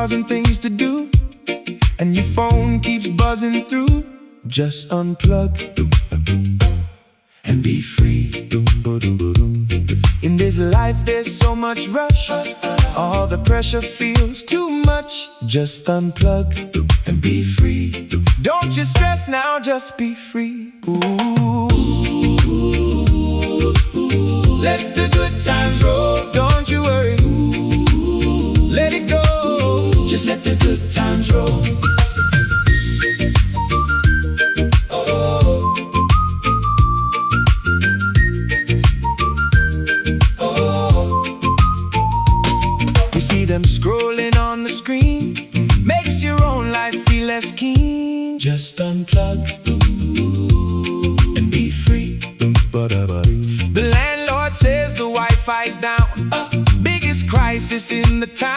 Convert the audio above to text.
1,000 things to do, and your phone keeps buzzing through. Just unplug and be free. In this life there's so much rush, all the pressure feels too much. Just unplug and be free. Don't you stress now, just be free. Ooh. Let the good times roll, don't you worry. Let it go, just let the good times roll. See them scrolling on the screen, makes your own life feel less keen. Just unplug and be free. The landlord says the Wi-Fi's down, biggest crisis in the town.